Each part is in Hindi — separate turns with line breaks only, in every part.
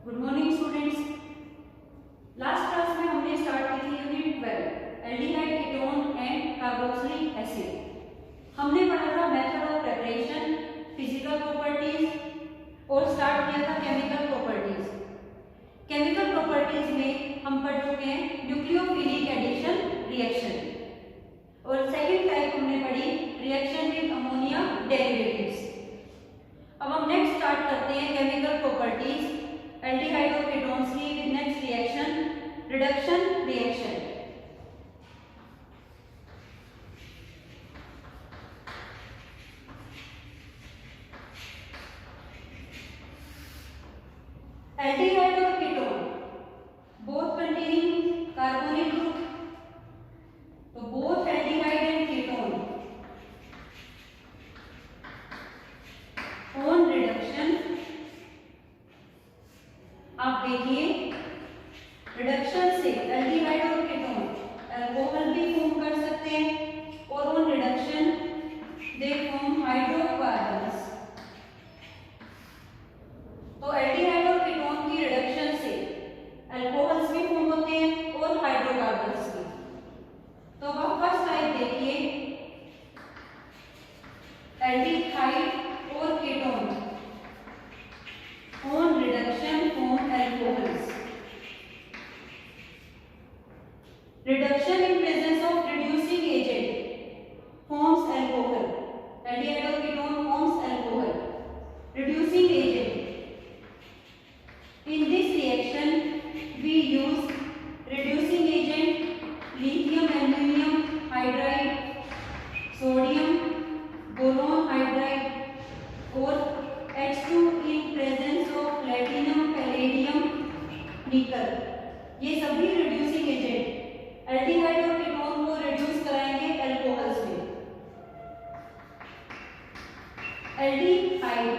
Good morning students. Last class में हमने स्टार्ट की थी unit 12 aldehyde ketone and carboxylic acid. हमने पढ़ा था method of preparation, physical properties और स्टार्ट किया था केमिकल प्रॉपर्टीज। केमिकल प्रॉपर्टीज में हम पढ़ चुके हैं न्यूक्लियोफिलिक एडिशन रिएक्शन और सेकंड टाइप हमने पढ़ी रिएक्शन विद अमोनिया डेरिवेटिव्स। अब हम नेक्स्ट स्टार्ट करते हैं केमिकल प्रॉपर्टीज एल्डिहाइड और कीटोन्स की with next reaction reduction reaction. Aldehyde और ketone both containing carbonyl group, तो both aldehyde and ketone on reduction. आप देखिए रिडक्शन से एल्डिहाइड और कीटोन अल्कोहल भी फॉर्म कर सकते हैं और on reduction they form hydrocarbons. तो एल्डिहाइड और कीटोन की रिडक्शन से अल्कोहल्स भी फॉर्म होते हैं और हाइड्रोकार्बन्स भी। तो अब फर्स्ट टाइप देखिए एल्डिहाइड और ketone on reduction form alcohols. Reduction in presence of reducing agent forms alcohol. Aldehyde और ketone forms alcohol. Reducing agent in this reaction we use reducing agent lithium aluminum hydride, sodium boron hydride और H2 in presence of platinum palladium nickel। ये सभी रिड्यूसिंग एजेंट एल्डिहाइड और कीटोन को रिड्यूस कराएंगे अल्कोहल्स में। Aldehyde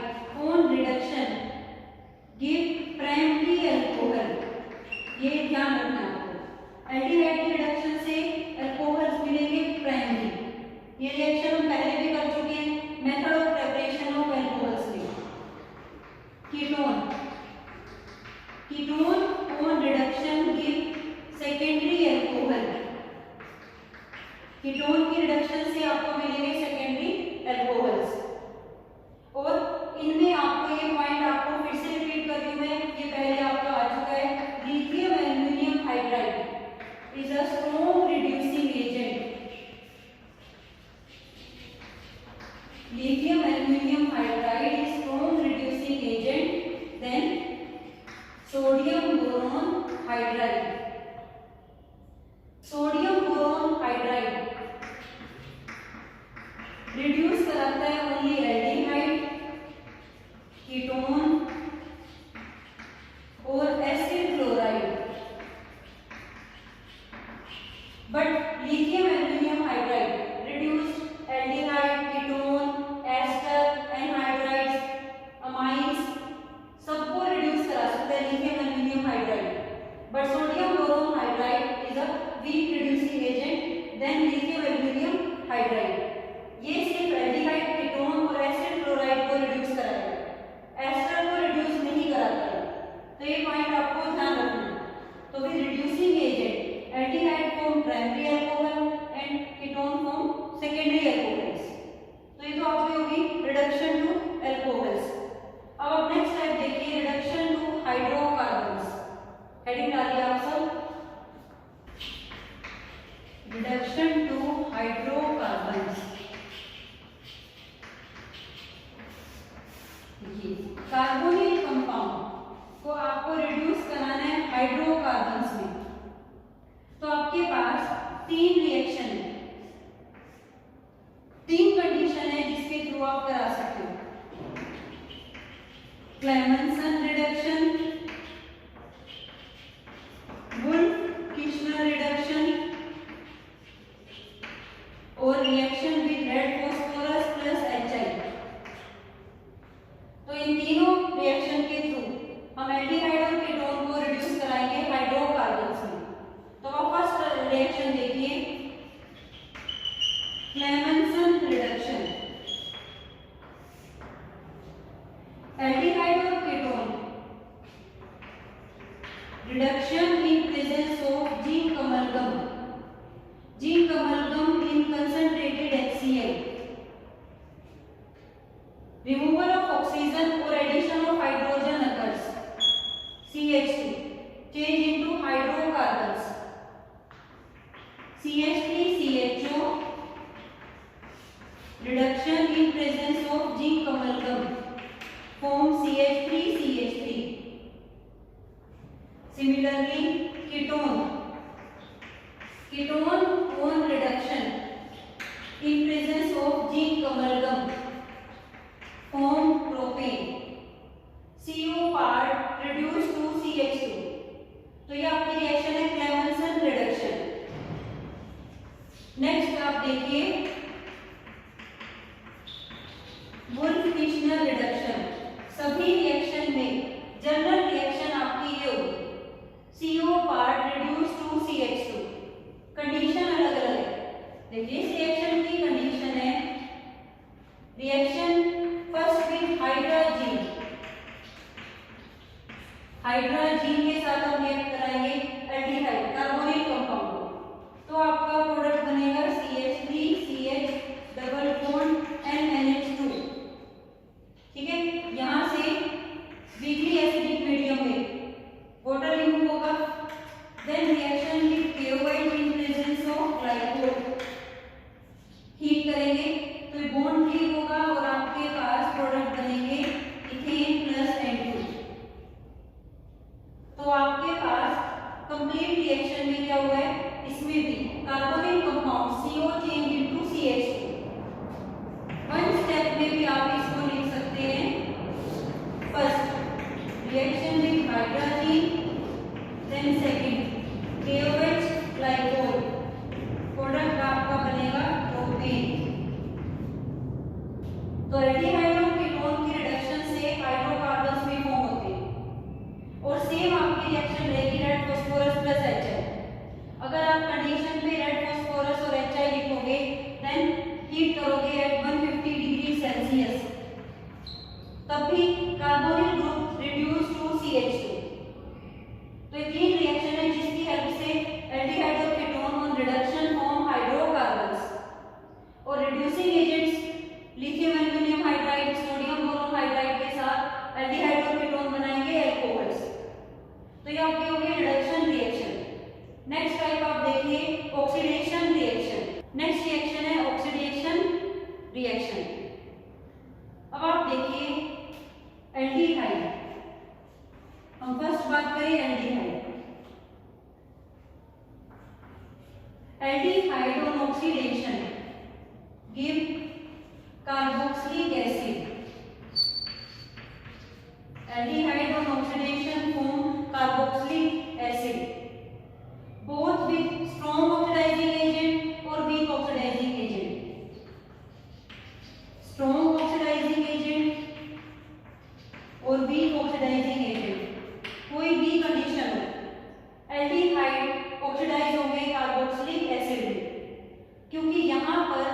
on reduction give primary alcohol. ये ध्यान रखना है आपको, एल्डिहाइड की रिडक्शन से अल्कोहल्स मिलेंगे प्राइमरी। ये रिएक्शन हम पहले भी कर चुके हैं method of preparation of alcohols में। Ketone on reduction give secondary alcohol. Ketone की रिडक्शन से आपको मिलेंगे सेकेंडरी अल्कोहल्स और इनमें आपको ये पॉइंट आपको फिर से रिपीट कर रही हूं मैं, ये पहले आपका आ चुका है। Lithium aluminium hydride is a strong reducing agent. Lithium aluminium hydride is strong reducing agent then sodium boron hydride. Sodium boron hydride reduce कराता है ओनली एल्डिहाइड, कीटोन और acid chloride. But lithium aluminium hydride reduce aldehyde, ketone, ester, anhydrides, amides सबको रिड्यूस करा सकता है lithium aluminium hydride. But sodium boron hydride is a weak reducing agent then lithium aluminium hydride. ये सिर्फ एल्डिहाइड, कीटोन और एसिड क्लोराइड को रिड्यूस कराएगा, एस्टर को रिड्यूस नहीं कराता है। तो ये पॉइंट आपको ध्यान रखना है। तो with reducing agent aldehyde form primary alcohol and ketone form secondary alcohols. तो ये तो आपकी होगी रिडक्शन टू अल्कोहल्स। अब आप नेक्स्ट टाइप देखिए रिडक्शन टू हाइड्रोकार्बन्स। हेडिंग डालिए आप सब, reduction to hydrocarbons. Carbonyl compound को आपको रिड्यूस कराना है हाइड्रोकार्बन्स में। तो आपके पास तीन रिएक्शन है, तीन कंडीशन है जिसके थ्रू आप करा सकते हो। क्लेमेंसन रिडक्शन, वुल्फ-किर्शनर रिडक्शन और reaction with red phosphorus plus HI। तो इन तीनों रिएक्शन के थ्रू हम एल्डिहाइड और कीटोन को रिड्यूस कराएंगे hydrocarbon reduction in presence of zinc amalgam in concentrated HCl, removal of oxygen or addition of hydrogen occurs, CH2 change into hydrocarbons, CH3CHO, reduction in presence of zinc amalgam form CH3CH3. Similarly, ketone on reduction in presence of zinc amalgam form propane, CO part reduced to CH2. तो ये आपकी रिएक्शन है क्लेमेंसन रिडक्शन। नेक्स्ट आप देखिए वुल्फ-किचनर रिडक्शन। सभी रिएक्शन में जनरल रिएक्शन आपकी ये होगी, CO part reduce to CH2। Condition अलग अलग है। देखिए इस रिएक्शन की कंडीशन है रिएक्शन फर्स्ट विद हाइड्रोजन के साथ हम रिएक्ट कराएंगे एल्डिहाइड कार्बोनिल कंपाउंड, तो आपका प्रोडक्ट बनेगा CH3CH डबल बॉन्ड NH2। ठीक है, यहां से वीकली एसिडिक मीडियम में वाटर रिमूव होगा, then reaction with KOH in presence of glycol heat करेंगे तो ये बॉन्ड फ्री होगा और आपके पास प्रोडक्ट बनेंगे इथेन प्लस N2। तो आपके पास कंप्लीट रिएक्शन में क्या हुआ है, इसमें भी carbonyl compound CO change into CH2। One step में भी आप इसको लिख सकते हैं, first reaction with hydrogen, then second KOH glycol, product आपका बनेगा प्रोपेन। तो एल्डिहाइड और कीटोन की रिडक्शन से हाइड्रोकार्बन्स भी फॉर्म होते हैं और सेम आपकी रिएक्शन रहेगी रेड फास्फोरस प्लस HI। अगर आप कंडीशन पे रेड फास्फोरस और HI लिखोगे देन हीट करोगे एट 150 डिग्री सेल्सियस, तब भी carbonyl group reduce to CH2। तो ये तीन रिएक्शन है जिसकी हेल्प से एल्डिहाइड और ketone on reduction form hydrocarbons, और reducing agents lithium aluminium hydride sodium boron hydride के साथ एल्डिहाइड और कीटोन बनाएंगे एल्कोहल्स। तो ये आपकी हो गई रिडक्शन रिएक्शन। नेक्स्ट टाइप आप देखिए ऑक्सीडेशन रिएक्शन। नेक्स्ट रिएक्शन है ऑक्सीडेशन रिएक्शन। अब आप देखिए एल्डिहाइड, हम फर्स्ट बात करें aldehyde. Aldehyde on oxidation give carboxylic acid. Aldehyde on oxidation form carboxylic acid both with strong oxidizing agent or weak oxidizing agent। strong oxidizing agent और weak oxidizing agent, कोई भी कंडीशन हो एल्डिहाइड ऑक्सीडाइज होंगे कार्बोक्सिलिक एसिड में, क्योंकि यहाँ पर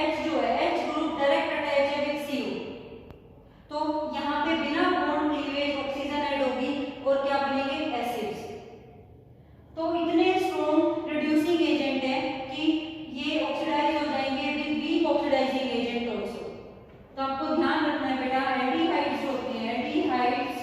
H जो है H ग्रुप डायरेक्ट अटैच है विद CO, तो यहाँ पे बिना बॉन्ड क्लीवेज ऑक्सीजन ऐड होगी और क्या बनेंगे एसिड्स। तो इतने स्ट्रॉन्ग रिड्यूसिंग एजेंट है कि ये ऑक्सीडाइज हो जाएंगे with weak oxidising agent also. तो आपको ध्यान रखना है बेटा, एल्डिहाइड्स होते हैं एल्डिहाइड्स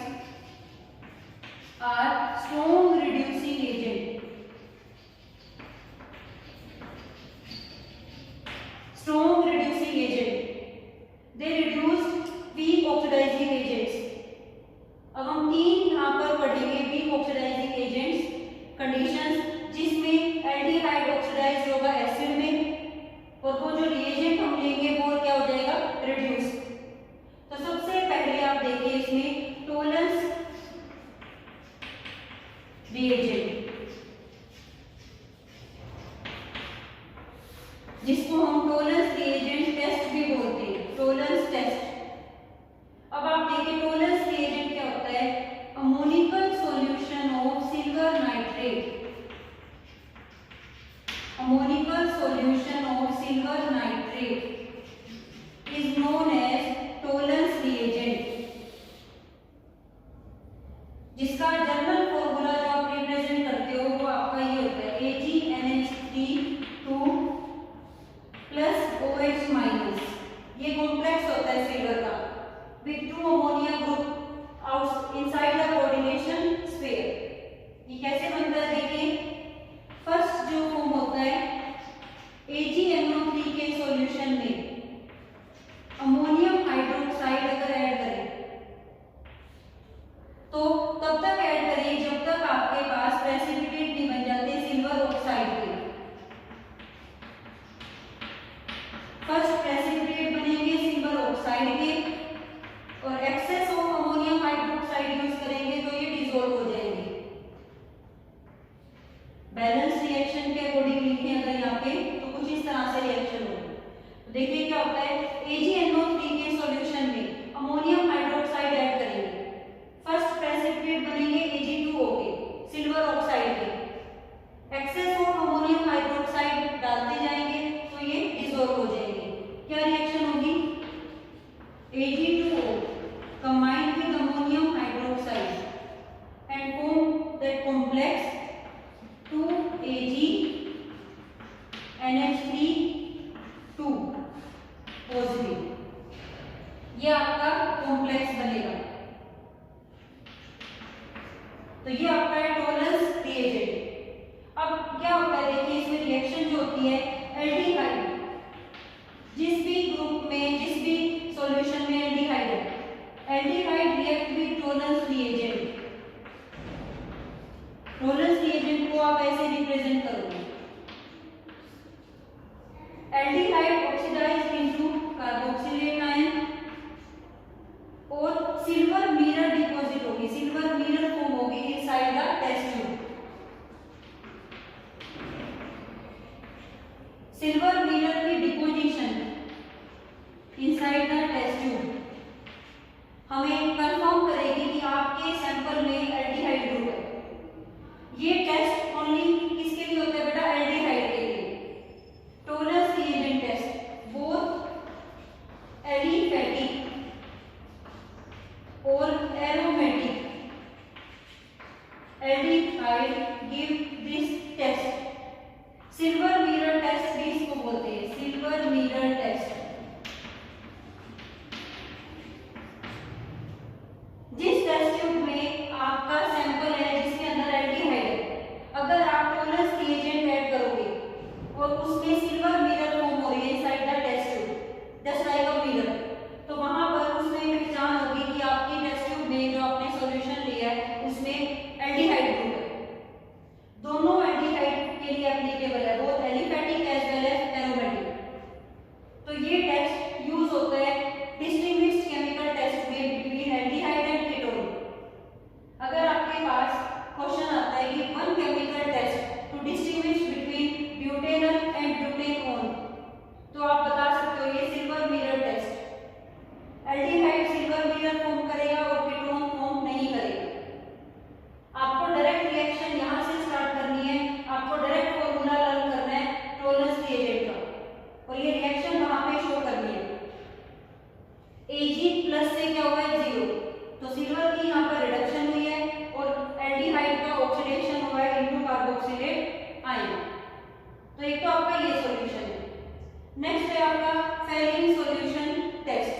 है सिल्वर का, with 2 ammonia group out inside the coordination sphere. ये कैसे बनता है देखिए, फर्स्ट जो फॉर्म होता है AgNO3 के सॉल्यूशन में अमोनियम हाइड्रोक्साइड अगर ऐड करें तो तब तक ऐड करिए जब तक आपके पास प्रेसिपिटेट नहीं बन जाते सिल्वर ऑक्साइड के। फर्स्ट प्रेसिपिटेट बनेंगे सिल्वर ऑक्साइड के और excess of ammonium hydroxide use करेंगे तो ये डिसॉल्व हो जाएंगे। बैलेंस रिएक्शन के अकॉर्डिंग लिखें अगर यहाँ पे तो कुछ इस तरह से रिएक्शन होगी। तो देखिए क्या होता है, AgNO3 के सॉल्यूशन में अमोनियम हाइड्रोक्साइड ऐड करेंगे, फर्स्ट प्रेसिपिटेट बनेंगे Ag2O के सिल्वर ऑक्साइड के, एक्सेस ऑफ अमोनियम हाइड्रोक्साइड डालते जाएंगे तो ये डिसॉल्व हो जाएंगे। क्या रिएक्शन होगी, Ag2O combined with ammonium hydroxide and form that complex 2Ag NH3 2 positive, ये आपका कॉम्प्लेक्स बनेगा। तो ये आपका है टोलेंस रिएजेंट। अब क्या होता है देखिए, इसमें रिएक्शन जो होती है एल्डिहाइड, जिस भी ग्रुप में जिस भी सॉल्यूशन में एल्डिहाइड है, aldehyde react with Tollens reagent. Tollens reagent को आप ऐसे रिप्रेजेंट करोगे, aldehyde oxidised into carboxylate ion और सिल्वर मिरर डिपॉजिट होगी, सिल्वर मिरर फॉर्म होगी inside the test tube. Silver mirror की deposition inside the test tube हमें कंफर्म करेगी कि आपके सैंपल में एल्डिहाइड ग्रुप है। ये टेस्ट ओनली किसके लिए होता है बेटा, एल्डिहाइड के लिए। Tollens reagent test both aliphatic और aromatic aldehyde give this test. Silver mirror test भी इसको बोलते हैं, सिल्वर मिरर टेस्ट। जिस टेस्ट ट्यूब में आपका सैंपल है जिसके अंदर एल्डिहाइड है, अगर आप टोलेंस रिएजेंट ऐड करोगे और उसमें सिल्वर मिरर फॉर्म हो रही है inside the test tube just like a mirror, तो वहां पर उसमें पहचान होगी कि आपकी टेस्ट ट्यूब में जो आपने सॉल्यूशन लिया है उसमें एल्डिहाइड ग्रुप है। दोनों एल्डिहाइड के लिए एप्लीकेबल है, both aliphatic as well as aromatic. तो ये टेस्ट यूज होता है डिस्टिंग्विश्ड केमिकल टेस्ट में बिटवीन एल्डिहाइड एंड कीटोन। अगर आपके पास क्वेश्चन आता है कि one chemical test to distinguish between butanal and butanone, तो आप बता सकते हो ये silver mirror test. Aldehyde silver mirror form करेगा और कीटोन फॉर्म नहीं करेगा। आपको डायरेक्ट रिएक्शन यहां से स्टार्ट करनी है, आपको डायरेक्ट फॉर्मूला लर्न करना है टोलेंस रिएजेंट का और ये रिएक्शन वहां पे शो करनी है। Ag प्लस से क्या हुआ है 0, तो सिल्वर की यहाँ पर रिडक्शन हुई है और एल्डिहाइड का ऑक्सीडेशन हुआ है इनटू कार्बोक्सिलेट आयन। तो एक तो आपका ये सॉल्यूशन है। नेक्स्ट है आपका Fehling solution test.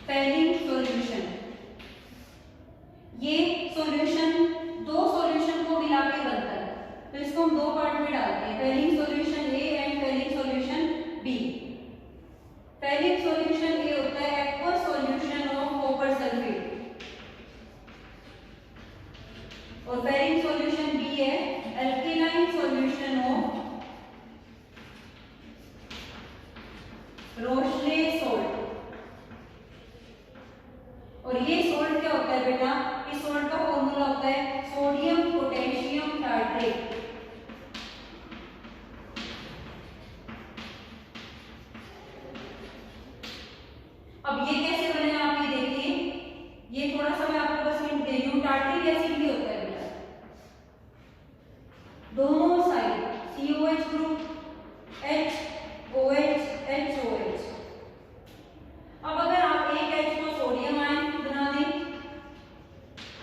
Fehling solution, ये सॉल्यूशन दो सॉल्यूशन को मिला के बनता है, तो इसको हम दो पार्ट में डालते हैं, Fehling solution A and Fehling solution B. Fehling solution A होता है aqueous solution of copper sulphate और फेलिंग सॉल्यूशन बी है alkaline solution of Rochelle salt. और ये सॉल्ट क्या होता है बेटा, इस सॉल्ट का फॉर्मूला होता है सोडियम पोटेशियम टार्ट्रेट। अब ये कैसे बनेगा आप ये देखिए, ये थोड़ा सा मैं आपको बस हिंट दे दूं, टार्ट्रिक एसिड भी होता है बेटा, दोनों side COH group HOH HOH। अब अगर आप एक H को सोडियम आयन बना दें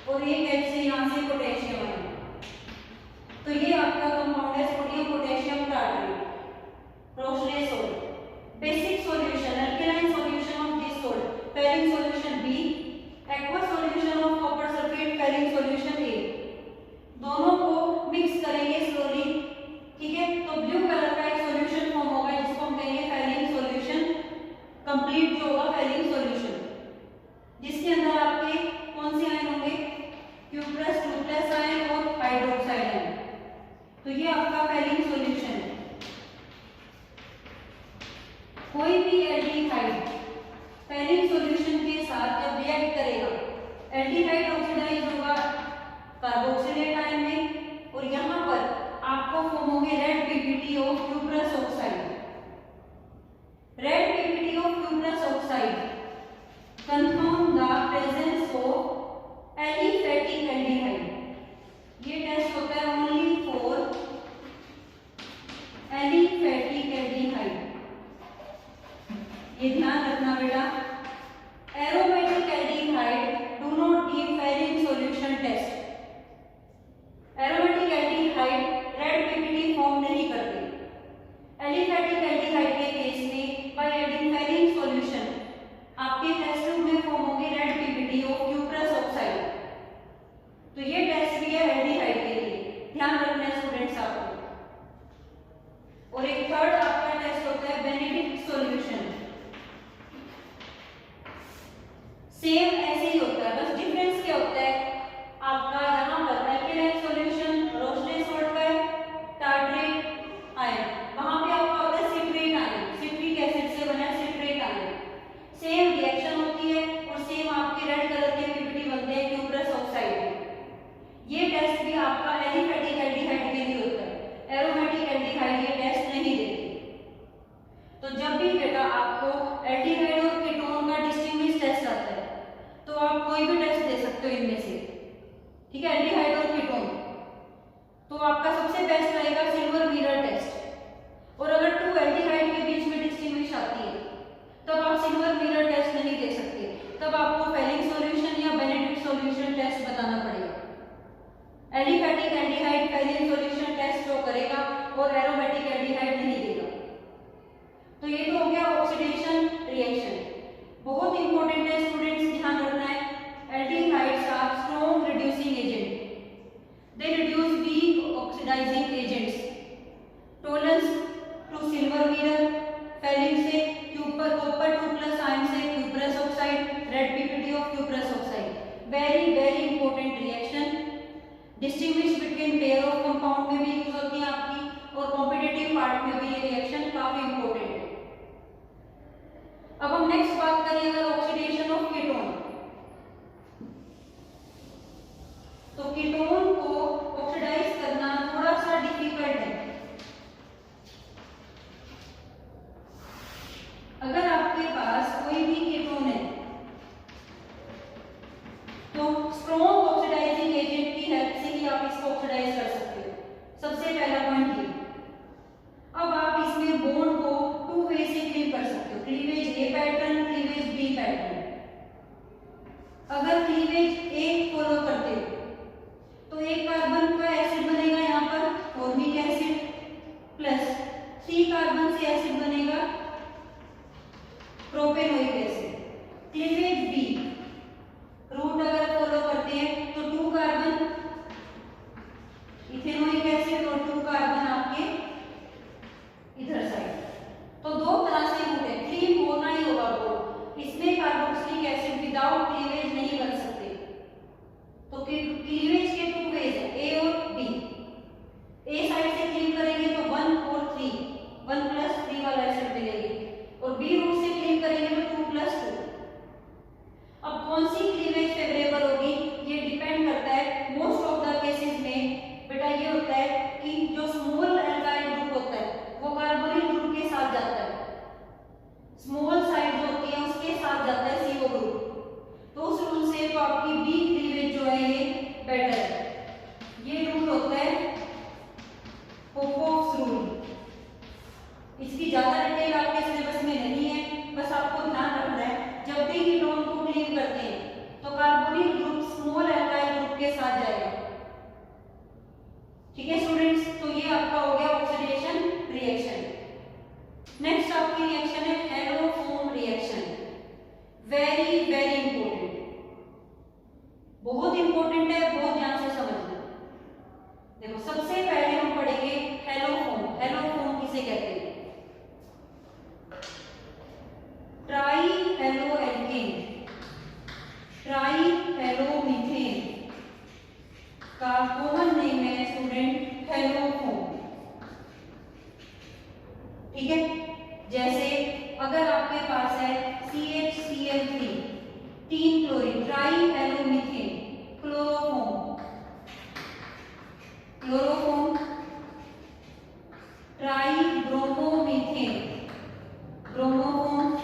और एक H से यहाँ से पोटेशियम एलिफेटिक एल्डिहाइड पहले सॉल्यूशन टेस्ट शो करेगा और एरोमेटिक एल्डिहाइड नहीं देगा। तो ये तो हो गया ऑक्सीडेशन रिएक्शन। बहुत इंपॉर्टेंट है स्टूडेंट्स, ध्यान रखना है। Aldehydes are strong reducing agent, they reduce weak oxidising agents. Tollens to silver mirror, Fehling से कॉपर 2+ आयन से cuprous oxide, red PPT of cuprous oxide. Very very important reaction. Distinguish between pair of compound में भी यूज होती है आपकी, और कॉम्पिटिटिव पार्ट में भी ये रिएक्शन काफी इंपॉर्टेंट है। अब हम नेक्स्ट बात करें अगर ऑक्सीडेशन ऑफ कीटोन, तो कीटोन को ऑक्सीडाइज करना थोड़ा सा डिफिकल्ट है। अगर आपके पास कोई भी कीटोन है तो स्ट्रॉन्ग ऑक्सीडाइजिंग एजेंट की हेल्प से ही आप इसको ऑक्सीडाइज कर सकते हो। सबसे पहला पॉइंट ये। अब आप इसमें बॉन्ड को 2 वे से क्लीव कर सकते हो, क्लीवेज ए पैटर्न, क्लीवेज बी पैटर्न। अगर क्लीवेज ए फॉलो करते हो तो एक कार्बन का एसिड बनेगा यहाँ पर फॉर्मिक एसिड, प्लस 3 कार्बन से एसिड बनेगा propanoic acid. Cleavage B route अगर फॉलो करते हैं तो 2 कार्बन इथेनोइक एसिड और 2 कार्बन आपके इधर साइड। तो 2 तरह से रूट है, क्लीव होना ही होगा बोर्ड। इसमें कार्बोक्सिलिक एसिड विदाउट क्लीवेज नहीं बन सकते। तो क्लीवेज के 2 वेज है, ए और बी। ए साइड से क्लीव करेंगे तो 1 और 3, 1+3 वाला एसिड मिलेगी, और बी रूट से क्लीव करेंगे तो 2+2। अब कौन सी क्लीवेज फेवरेबल होगी ये डिपेंड करता है। मोस्ट ऑफ द केसेस में बेटा ये होता है कि जो स्मॉल एल्काइल ग्रुप होता है वो कार्बोनिल ग्रुप के साथ जाता है, स्मॉल साइड जो होती है उसके साथ जाता है CO ग्रुप। तो उस रूल से तो आपकी बी क्लीवेज जो है ये बेटर है। ये रूल होता है पोपोव्स रूल। इसकी ज्यादा डिटेल आपके सिलेबस में नहीं है, बस आपको ध्यान रखना है जब भी कीटोन को क्लीव करते हैं तो carbonyl group small alkyl group के साथ जाएगा। ठीक है स्टूडेंट्स, तो ये आपका हो गया ऑक्सीडेशन रिएक्शन। नेक्स्ट आपकी रिएक्शन है haloform reaction. Very very important, बहुत इंपॉर्टेंट है, बहुत ध्यान से समझना। देखो सबसे पहले हम पढ़ेंगे हेलोफोम। हेलोफोम किसे कहते हैं? Tri halo alkane, tri halo methane का कॉमन नेम है स्टूडेंट हेलोफोम। ठीक है, जैसे अगर आपके पास है CHCl3 3 chlorine, tri halo methane, chloroform, chloroform, tri bromomethane, bromoform,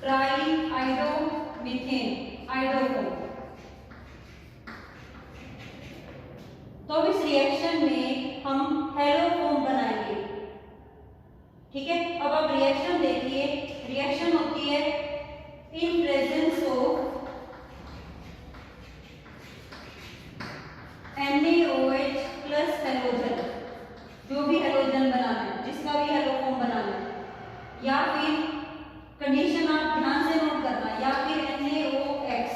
tri iodomethane, iodoform. तो इस रिएक्शन में हम हेलोफोम बनाएंगे। ठीक है, अब आप रिएक्शन देखिए। रिएक्शन होती है इन presence of NaOH plus halogen, जो भी हेलोजन बनाना है, जिसका भी हेलोफोम बनाना है, या फिर कंडीशन आप ध्यान से नोट करना, या फिर NaOX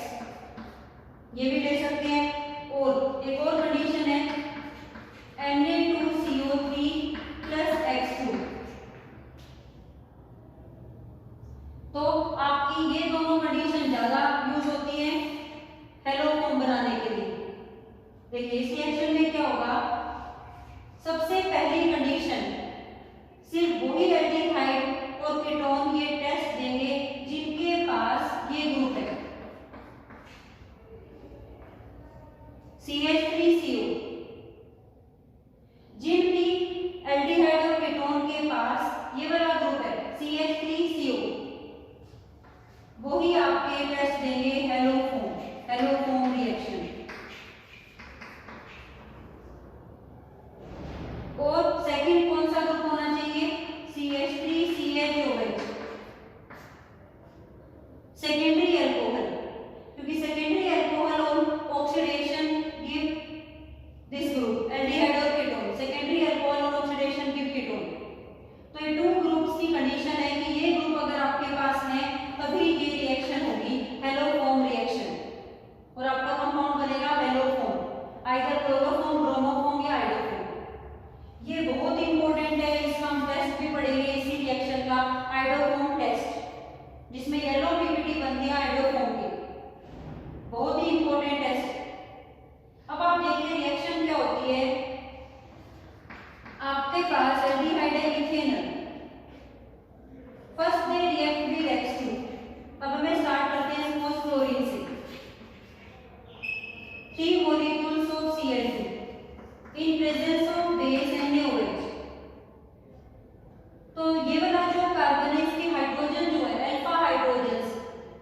ये भी ले सकते हैं, और एक और कंडीशन है Na2CO3 प्लस X2। तो आपकी ये दोनों कंडीशन ज्यादा यूज होती है हेलोफोम बनाने के लिए। देखिए इस रिएक्शन में क्या होगा, सबसे पहली कंडीशन सिर्फ वही एल्डिहाइड और कीटोन ये टेस्ट देंगे जिनके पास ये ग्रुप है CH3CO। जिन भी एल्डिहाइड और कीटोन के पास ये वाला ग्रुप है CH3CO, वही आपके टेस्ट देंगे हेलोफोम, हेलोफोम रिएक्शन। और सेकंड कौन सा ग्रुप होना चाहिए? CH3CHOH, सेकेंडरी अल्कोहल, क्योंकि सेकेंडरी अल्कोहल और आइदर क्लोरोफॉर्म, ब्रोमोफॉर्म या आइडोफॉर्म। ये बहुत इंपॉर्टेंट है, इसका हम टेस्ट भी पढ़ेंगे इसी रिएक्शन का, आइडोफॉर्म टेस्ट, जिसमें येलो पीपीटी बनती है आइडोफॉर्म की। बहुत ही इंपॉर्टेंट टेस्ट है। अब आप देखिए रिएक्शन क्या होती है। आपके पास एल्डिहाइड है ethanol, first they react with H2। अब हमें स्टार्ट करते हैं सपोज क्लोरीन से। 3 molecules of Cl2 in presence of base NaOH। तो ये वाला जो कार्बन है इसकी हाइड्रोजन जो है alpha hydrogen,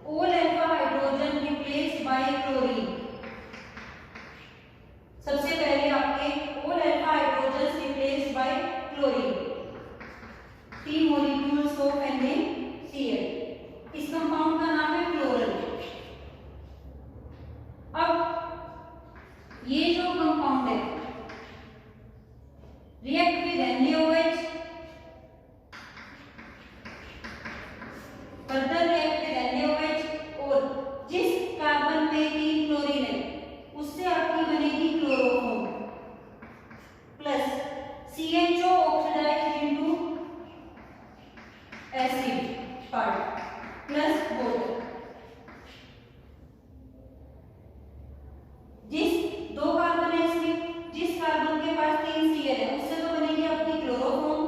all alpha hydrogen replaced by chlorine. सबसे पहले आपके all alpha hydrogen replaced by chlorine. 3 molecules of NaCl। इस कंपाउंड का नाम है क्लोरल। अब ये जो कंपाउंड है react with NaOH, further react with NaOH, और जिस कार्बन पे 3 क्लोरीन है उससे आपकी बनेगी chloroform plus CHO oxidised into acid part plus water. जिस 2 कार्बन है इसमें, जिस कार्बन के पास 3 Cl है उससे तो बनेगी आपकी क्लोरोफॉर्म,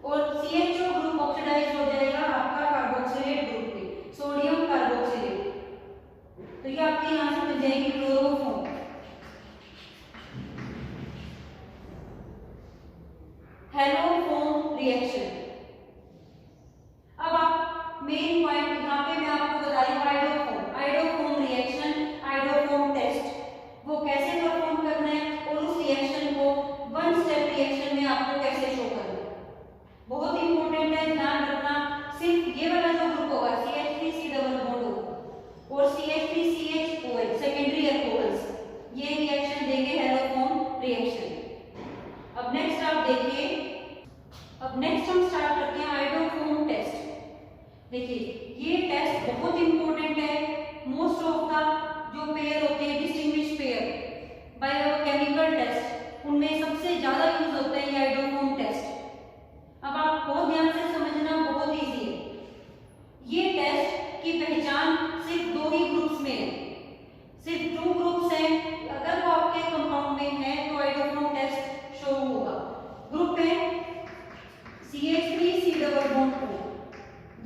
और CHO ग्रुप ऑक्सीडाइज हो जाएगा आपका कार्बोक्सिलेट ग्रुप पे, सोडियम कार्बोक्सिलेट। तो ये आपके यहां से बन जाएगी क्लोरोफॉर्म। Haloform reaction. अब आप मेन पॉइंट यहाँ पे मैं आपको बता रही हूँ iodoform. Iodoform reaction, iodoform test, वो कैसे परफॉर्म करना है और उस रिएक्शन को वन स्टेप रिएक्शन में आपको कैसे शो करना है, बहुत इंपॉर्टेंट है, ध्यान रखना। सिर्फ ये वाला जो ग्रुप होगा CH3C डबल बॉन्ड होगा और CH3CHOH सेकेंडरी अल्कोहल्स, ये रिएक्शन देंगे हेलोफॉर्म रिएक्शन। अब नेक्स्ट आप देखिए, अब नेक्स्ट हम स्टार्ट करते हैं आइडोफॉर्म टेस्ट। देखिए ये टेस्ट बहुत इंपॉर्टेंट है। मोस्ट ऑफ द जो पेयर होते हैं डिस्टिंग्विश पेयर बायोकेमिकल टेस्ट, उनमें सबसे ज्यादा यूज होता है ये आइडोफॉर्म टेस्ट। अब आप बहुत ध्यान से समझना, बहुत इजी है। ये टेस्ट की पहचान सिर्फ 2 ही ग्रुप्स में है, सिर्फ 2 ग्रुप्स हैं। अगर वो आपके कंपाउंड में है तो आइडोफॉर्म टेस्ट शो होगा। ग्रुप है CH3C डबल बॉन्ड O,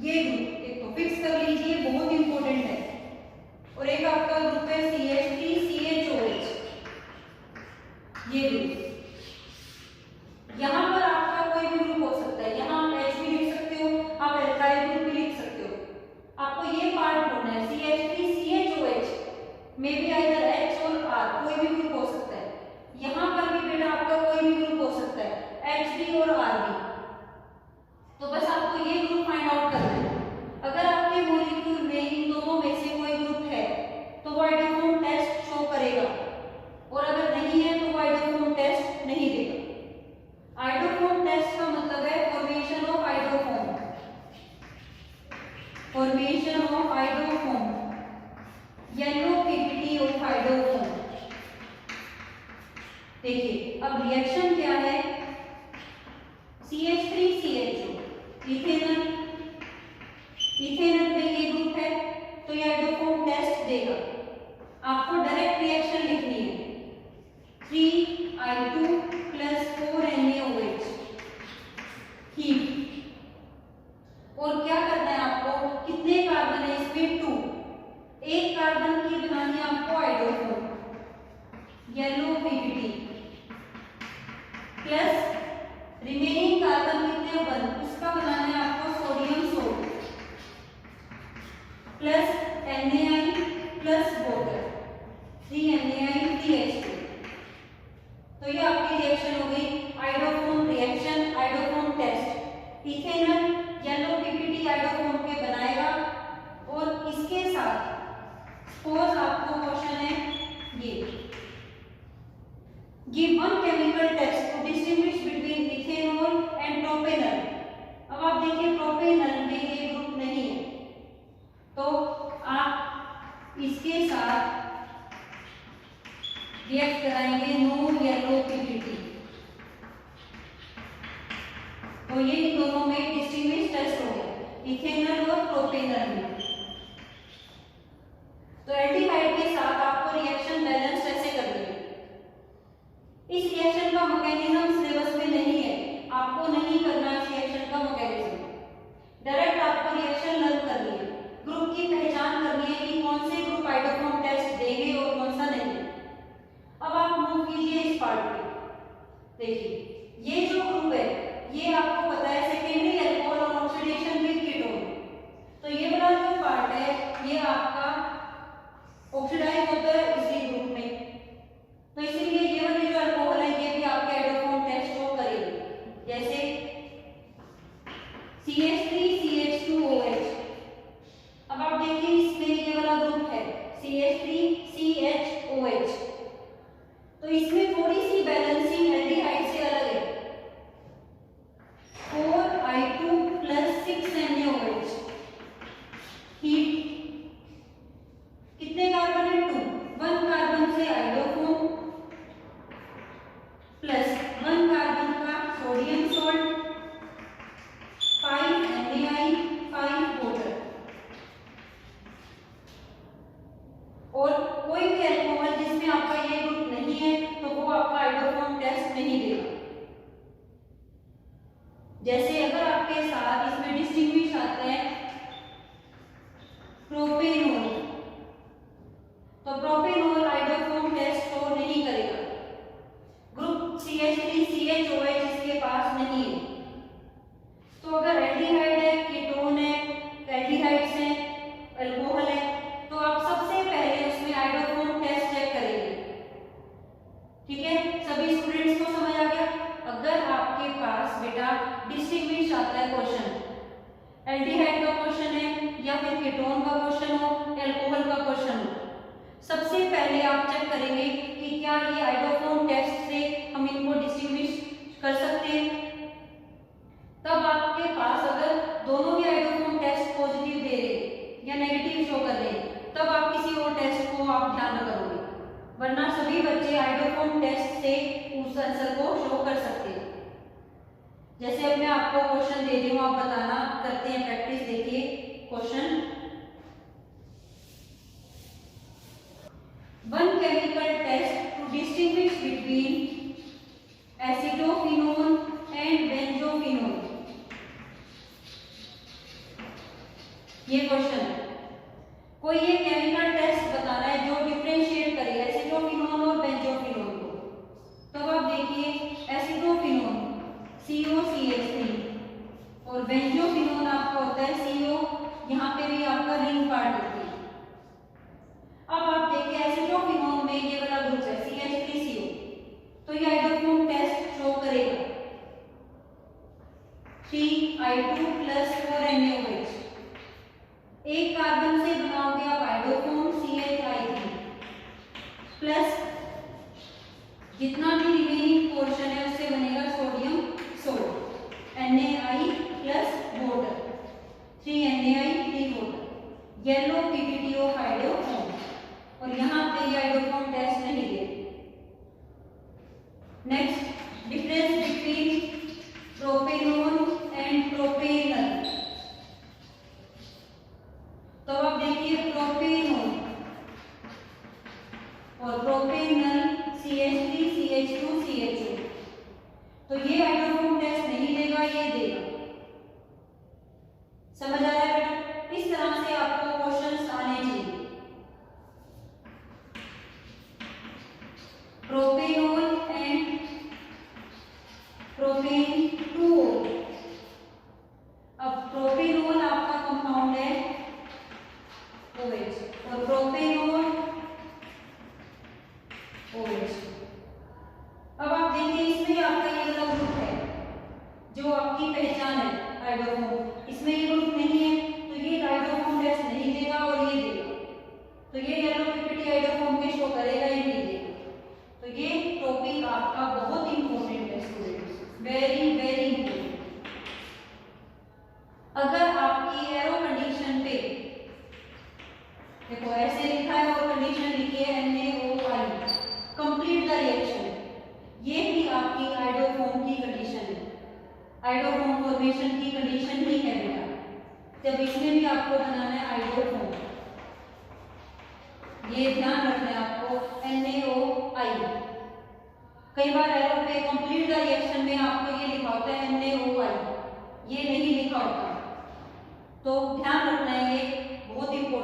ये ग्रुप एक तो फिक्स कर लीजिए, बहुत इंपॉर्टेंट है। और एक आपका ग्रुप है CH3CHOH, ये ग्रुप। यहाँ पर आपका कोई भी ग्रुप हो सकता है, यहाँ आप H भी लिख सकते हो, आप एल्काइल ग्रुप भी लिख सकते हो। आपको ये पार्ट ढूंढना है CH3CHOH में भी आइदर H और R कोई भी ग्रुप हो सकता है। यहाँ पर भी बेटा आपका कोई भी ग्रुप हो सकता है, H भी और R भी। तो बस आपको ये ग्रुप फाइंड आउट करना है। अगर आपके मॉलिक्यूल में इन दोनों में से कोई ग्रुप है तो वो आइडोफॉर्म टेस्ट शो करेगा, और अगर नहीं है तो वो आइडोफॉर्म टेस्ट नहीं देगा। आइडोफॉर्म टेस्ट का मतलब है formation of iodoform, formation of iodoform, yellow PPT of iodoform. देखिए अब रिएक्शन क्या है, CH3CHO इथेनॉल, इथेनॉल में ये ग्रुप है तो ये आइडोफॉर्म टेस्ट देगा। आपको डायरेक्ट रिएक्शन लिखनी है 3I2 + 4NaOH हीट। और क्या करना है आपको, कितने कार्बन है इसमें 2, एक कार्बन की बनानी है आपको iodoform yellow PPT plus remaining carbon कितने 1, उसका बनाना है आपको sodium salt plus NaI plus water 3NaI3H2। तो ये आपकी रिएक्शन हो गई iodoform reaction, iodoform test. Ethanol yellow PPT iodoform के बनाएगा, और इसके साथ सपोज आपको क्वेश्चन है ये रिएक्ट कराएंगे नो येलो पीपीटी। तो ये इन दोनों में डिस्टिंग्विश टेस्ट हो गया, इथेनॉल और प्रोपेनॉल में। तो एल्डिहाइड के साथ आपको रिएक्शन बैलेंस कैसे करनी है। इस रिएक्शन का मैकेनिज्म सिलेबस में नहीं है, आपको नहीं करना इस रिएक्शन का मैकेनिज्म, डायरेक्ट आपको रिएक्शन लर्न करनी है, ग्रुप की पहचान करनी है कि कौन से ग्रुप हाइड्रोफोम टेस्ट देंगे और कौन सा नहीं। अब आप मूव कीजिए इस पार्ट पे, देखिए ये जो ग्रुप है ये आपको पता है सेकेंडरी अल्कोहल और ऑक्सीडेशन विद कीटोन। तो ये वाला जो पार्ट है ये आपका ऑक्सीडाइज होता है इसी ग्रुप में, तो इसीलिए ये वाले जो अल्कोहल है ये भी आपके हाइड्रोफोम टेस्ट को करेंगे, जैसे CH3CH2OH। अब आप देखिए इसमें ये वाला ग्रुप है CH3CHOH, तो इसमें थोड़ी सी बैलेंसिंग एल्डिहाइड से अलग है, 4I2 + 6NaOH। हीट कितने कार्बन है 2, 1 कार्बन से हाइड्रोफोम प्लस 1 कार्बन का सोडियम सॉल्ट, 5 NaI, 5 वाटर। और कोई भी अल्कोहल जिसमें आपका ये ग्रुप नहीं है तो वो आपका हाइड्रोफोम टेस्ट नहीं देगा। जैसे अगर आपके साथ इसमें डिस्टिंग्विश आता है प्रोपेनॉल, तो प्रोपेनॉल हाइड्रोफोम टेस्ट को नहीं करेगा, ग्रुप CH3CHOH इसके पास नहीं है। तो अगर एल्डिहाइड है, कीटोन है, एल्डिहाइड्स है, अल्कोहल है, तो आप सबसे पहले उसमें हाइड्रोफोम टेस्ट चेक करेंगे। ठीक है, सभी स्टूडेंट्स को समझ आ गया। अगर आपके पास बेटा डिस्टिंग्विश आता है क्वेश्चन, एल्डिहाइड का क्वेश्चन है या फिर कीटोन का क्वेश्चन हो, अल्कोहल का क्वेश्चन हो, सबसे पहले आप चेक करेंगे कि क्या ये हाइड्रोफोम टेस्ट से हम इनको डिस्टिंग्विश कर सकते हैं। तब आपके पास अगर दोनों भी हाइड्रोफोम टेस्ट पॉजिटिव दे रहे या नेगेटिव शो कर रहे हैं, तब आप किसी और टेस्ट को आप ध्यान करोगे, वरना सभी बच्चे हाइड्रोफोम टेस्ट से उस आंसर को शो कर सकते हैं। जैसे अब मैं आपको क्वेश्चन दे रही हूँ, आप बताना, करते हैं प्रैक्टिस। देखिए question, one chemical test to distinguish between acetophenone and benzophenone. ये क्वेश्चन है, कोई ये केमिकल टेस्ट बताना है जो डिफरेंशिएट करे एसिडोफिनोन और बेंजोफिनोन को। तो आप देखिए एसिडोफिनोन COCH3 और बेंजोफिनोन आपका होता है CO, यहाँ पे भी आपका रिंग पार्ट होती है। अब आप देखिए एसिडोफिनोन में ये वाला ग्रुप है CH3CO, तो ये हाइड्रोफोम टेस्ट शो करेगा 3I2 + 4NaOH। एक कार्बन से बनाओगे आप हाइड्रोफोम CH3 प्लस जितना भी रिमेनिंग पोर्शन है उससे बनेगा sodium salt, NaI + water, 3NaI 3 water, yellow PPT of iodoform. और यहाँ पे ये हाइड्रोफोम टेस्ट नहीं दे। Next, difference between propanol and propanol. तो आप देखिए प्रोपेनॉल और प्रोपेनॉल CH3CH2CH2, तो ये हाइड्रोफोम टेस्ट नहीं देगा, ये देगा। समझ आ रहा है बेटा? इस तरह से आपको क्वेश्चंस आने चाहिए। Propanol and propane 2। अब प्रोपेनॉल आपका कंपाउंड है OH और प्रोपेनॉल OH। अब आप देखिए इसमें आपका ये वाला ग्रुप है जो आपकी पहचान है हाइड्रोफोम, इसमें ये ग्रुप नहीं है तो ये हाइड्रोफोम टेस्ट नहीं देगा और ये देगा। तो ये येलो पीपीटी हाइड्रोफोम के शो करेगा, ये नहीं देगा। तो ये टॉपिक आपका बहुत इंपॉर्टेंट है स्टूडेंट्स, वेरी वेरी इंपॉर्टेंट। अगर आपकी एरो कंडीशन पे देखो ऐसे लिखा है और कंडीशन लिखी है NaOI, कंप्लीट फॉर्मेशन की कंडीशन ही है बेटा। जब इसमें भी आपको बनाना है आइडियल फॉर्म, ये ध्यान रखना है आपको, NaOI। कई बार एरो पे कंप्लीट द रिएक्शन में आपको ये लिखा होता है NaOI, ये नहीं लिखा होता, तो ध्यान रखना है, ये बहुत इंपॉर्टेंट